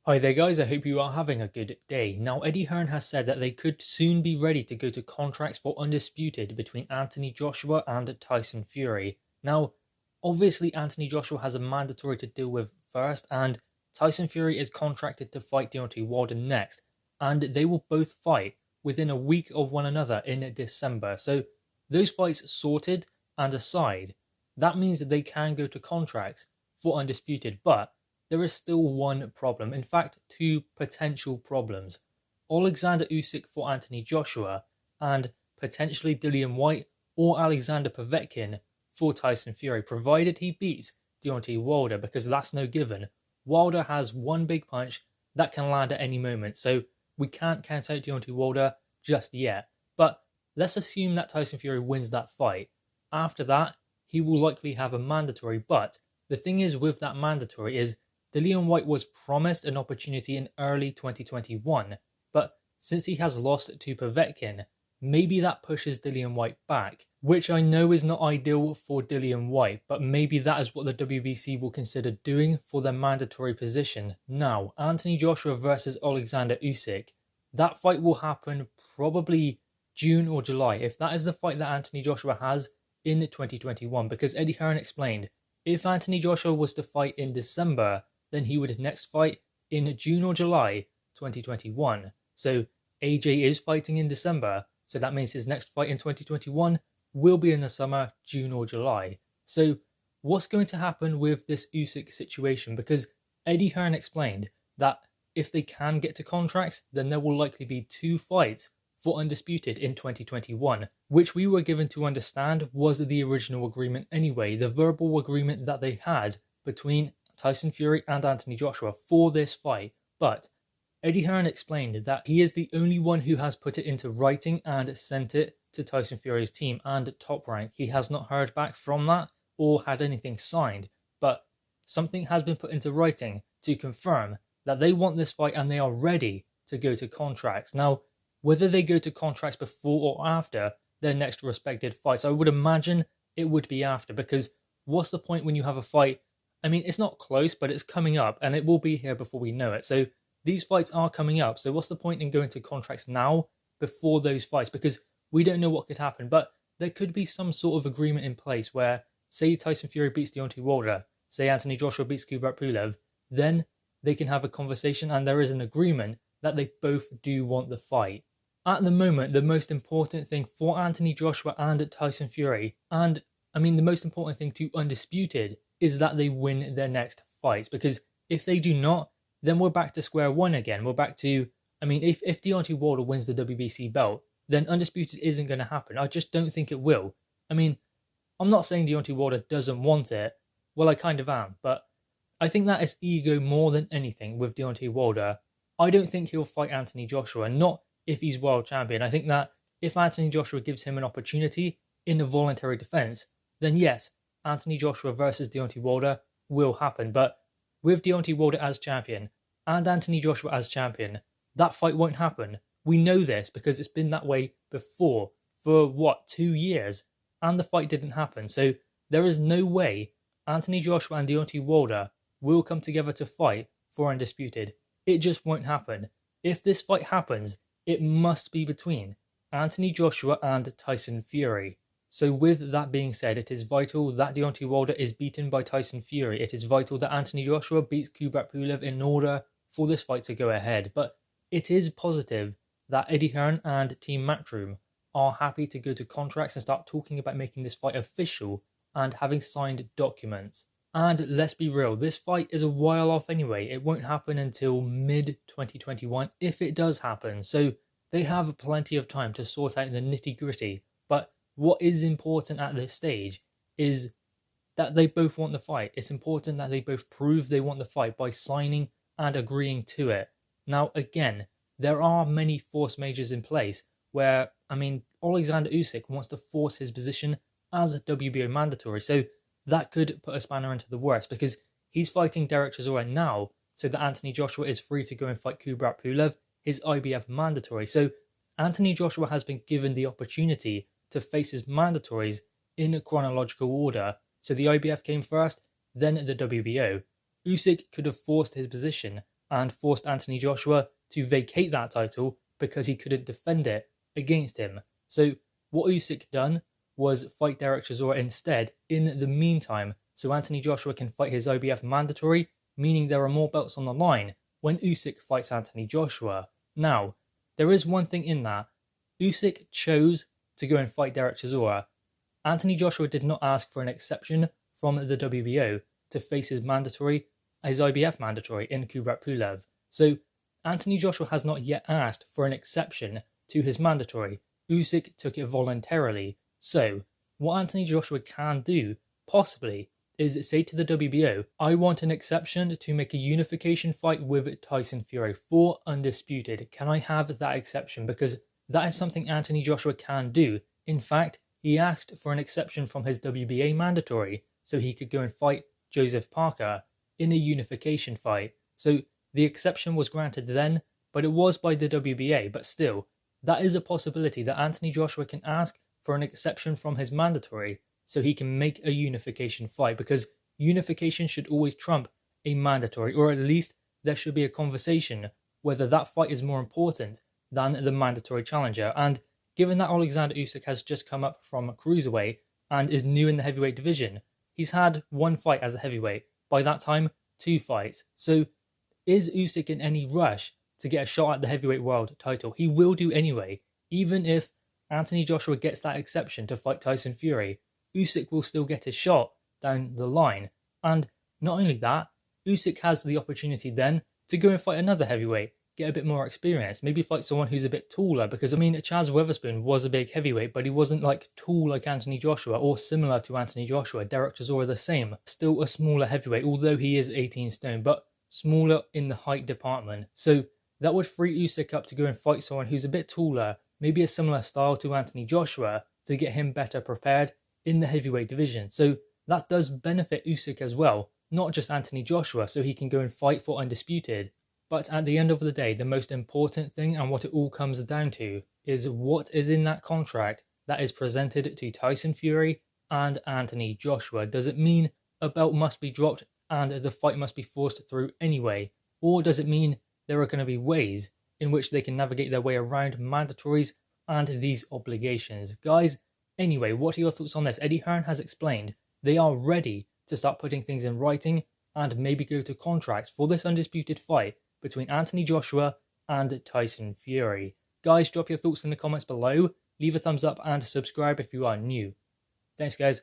Hi there guys, I hope you are having a good day. Now Eddie Hearn has said that they could soon be ready to go to contracts for Undisputed between Anthony Joshua and Tyson Fury. Now, obviously Anthony Joshua has a mandatory to deal with first, and Tyson Fury is contracted to fight Deontay Wilder next, and they will both fight within a week of one another in December. So those fights sorted and aside, that means that they can go to contracts for Undisputed, but there is still one problem. In fact, two potential problems. Alexander Usyk for Anthony Joshua and potentially Dillian White or Alexander Povetkin for Tyson Fury, provided he beats Deontay Wilder, because that's no given. Wilder has one big punch that can land at any moment, so we can't count out Deontay Wilder just yet. But let's assume that Tyson Fury wins that fight. After that, he will likely have a mandatory, but the thing is with that mandatory is Dillian White was promised an opportunity in early 2021, but since he has lost to Povetkin, maybe that pushes Dillian White back, which I know is not ideal for Dillian White, but maybe that is what the WBC will consider doing for their mandatory position. Now, Anthony Joshua versus Alexander Usyk, that fight will happen probably June or July, if that is the fight that Anthony Joshua has in 2021, because Eddie Hearn explained, if Anthony Joshua was to fight in December, then he would next fight in June or July 2021. So AJ is fighting in December, so that means his next fight in 2021 will be in the summer, June or July. So what's going to happen with this Usyk situation? Because Eddie Hearn explained that if they can get to contracts, then there will likely be two fights for Undisputed in 2021, which we were given to understand was the original agreement anyway, the verbal agreement that they had between Tyson Fury and Anthony Joshua for this fight. But Eddie Hearn explained that he is the only one who has put it into writing and sent it to Tyson Fury's team and Top Rank. He has not heard back from that or had anything signed, but something has been put into writing to confirm that they want this fight and they are ready to go to contracts. Now, whether they go to contracts before or after their next respected fights, I would imagine it would be after, because what's the point when you have a fight? I mean, it's not close, but it's coming up, and it will be here before we know it. So these fights are coming up. So what's the point in going to contracts now before those fights? Because we don't know what could happen, but there could be some sort of agreement in place where, say Tyson Fury beats Deontay Wilder, say Anthony Joshua beats Kubrat Pulev, then they can have a conversation and there is an agreement that they both do want the fight. At the moment, the most important thing for Anthony Joshua and Tyson Fury, and I mean the most important thing to Undisputed, is that they win their next fights. Because if they do not, then we're back to square one again. We're back to, I mean, if Deontay Wilder wins the WBC belt, then Undisputed isn't going to happen. I just don't think it will. I mean, I'm not saying Deontay Wilder doesn't want it. Well, I kind of am. But I think that is ego more than anything with Deontay Wilder. I don't think he'll fight Anthony Joshua, not if he's world champion. I think that if Anthony Joshua gives him an opportunity in a voluntary defense, then yes, Anthony Joshua versus Deontay Wilder will happen. But with Deontay Wilder as champion and Anthony Joshua as champion, that fight won't happen. We know this because it's been that way before for 2 years, and the fight didn't happen. So there is no way Anthony Joshua and Deontay Wilder will come together to fight for Undisputed. It just won't happen. If this fight happens, it must be between Anthony Joshua and Tyson Fury. So with that being said, it is vital that Deontay Wilder is beaten by Tyson Fury. It is vital that Anthony Joshua beats Kubrat Pulev in order for this fight to go ahead. But it is positive that Eddie Hearn and Team Matchroom are happy to go to contracts and start talking about making this fight official and having signed documents. And let's be real, this fight is a while off anyway. It won't happen until mid-2021 if it does happen. So they have plenty of time to sort out the nitty-gritty. But what is important at this stage is that they both want the fight. It's important that they both prove they want the fight by signing and agreeing to it. Now, again, there are many force majors in place where, I mean, Alexander Usyk wants to force his position as a WBO mandatory. So that could put a spanner into the works, because he's fighting Derek Chisora now so that Anthony Joshua is free to go and fight Kubrat Pulev, his IBF mandatory. So Anthony Joshua has been given the opportunity to face his mandatories in chronological order. So the IBF came first, then the WBO. Usyk could have forced his position and forced Anthony Joshua to vacate that title because he couldn't defend it against him. So what Usyk done was fight Derek Chisora instead in the meantime, so Anthony Joshua can fight his IBF mandatory, meaning there are more belts on the line when Usyk fights Anthony Joshua. Now, there is one thing in that. Usyk chose to go and fight Derek Chisora. Anthony Joshua did not ask for an exception from the WBO to face his IBF mandatory in Kubrat Pulev. So Anthony Joshua has not yet asked for an exception to his mandatory. Usyk took it voluntarily. So what Anthony Joshua can do, possibly, is say to the WBO, I want an exception to make a unification fight with Tyson Fury for undisputed. Can I have that exception? Because that is something Anthony Joshua can do. In fact, he asked for an exception from his WBA mandatory so he could go and fight Joseph Parker in a unification fight. So the exception was granted then, but it was by the WBA. But still, that is a possibility that Anthony Joshua can ask for an exception from his mandatory so he can make a unification fight, because unification should always trump a mandatory, or at least there should be a conversation whether that fight is more important than the mandatory challenger. And given that Alexander Usyk has just come up from cruiserweight and is new in the heavyweight division, he's had one fight as a heavyweight. By that time, 2 fights. So is Usyk in any rush to get a shot at the heavyweight world title? He will do anyway. Even if Anthony Joshua gets that exception to fight Tyson Fury, Usyk will still get his shot down the line. And not only that, Usyk has the opportunity then to go and fight another heavyweight, get a bit more experience, maybe fight someone who's a bit taller, because I mean, Chaz Weatherspoon was a big heavyweight, but he wasn't like tall like Anthony Joshua or similar to Anthony Joshua. Derek Chisora the same, still a smaller heavyweight, although he is 18 stone, but smaller in the height department. So that would free Usyk up to go and fight someone who's a bit taller, maybe a similar style to Anthony Joshua, to get him better prepared in the heavyweight division. So that does benefit Usyk as well, not just Anthony Joshua, so he can go and fight for undisputed. But at the end of the day, the most important thing, and what it all comes down to, is what is in that contract that is presented to Tyson Fury and Anthony Joshua. Does it mean a belt must be dropped and the fight must be forced through anyway? Or does it mean there are going to be ways in which they can navigate their way around mandatories and these obligations? Guys, anyway, what are your thoughts on this? Eddie Hearn has explained they are ready to start putting things in writing and maybe go to contracts for this undisputed fight between Anthony Joshua and Tyson Fury. Guys, drop your thoughts in the comments below, leave a thumbs up and subscribe if you are new. Thanks guys.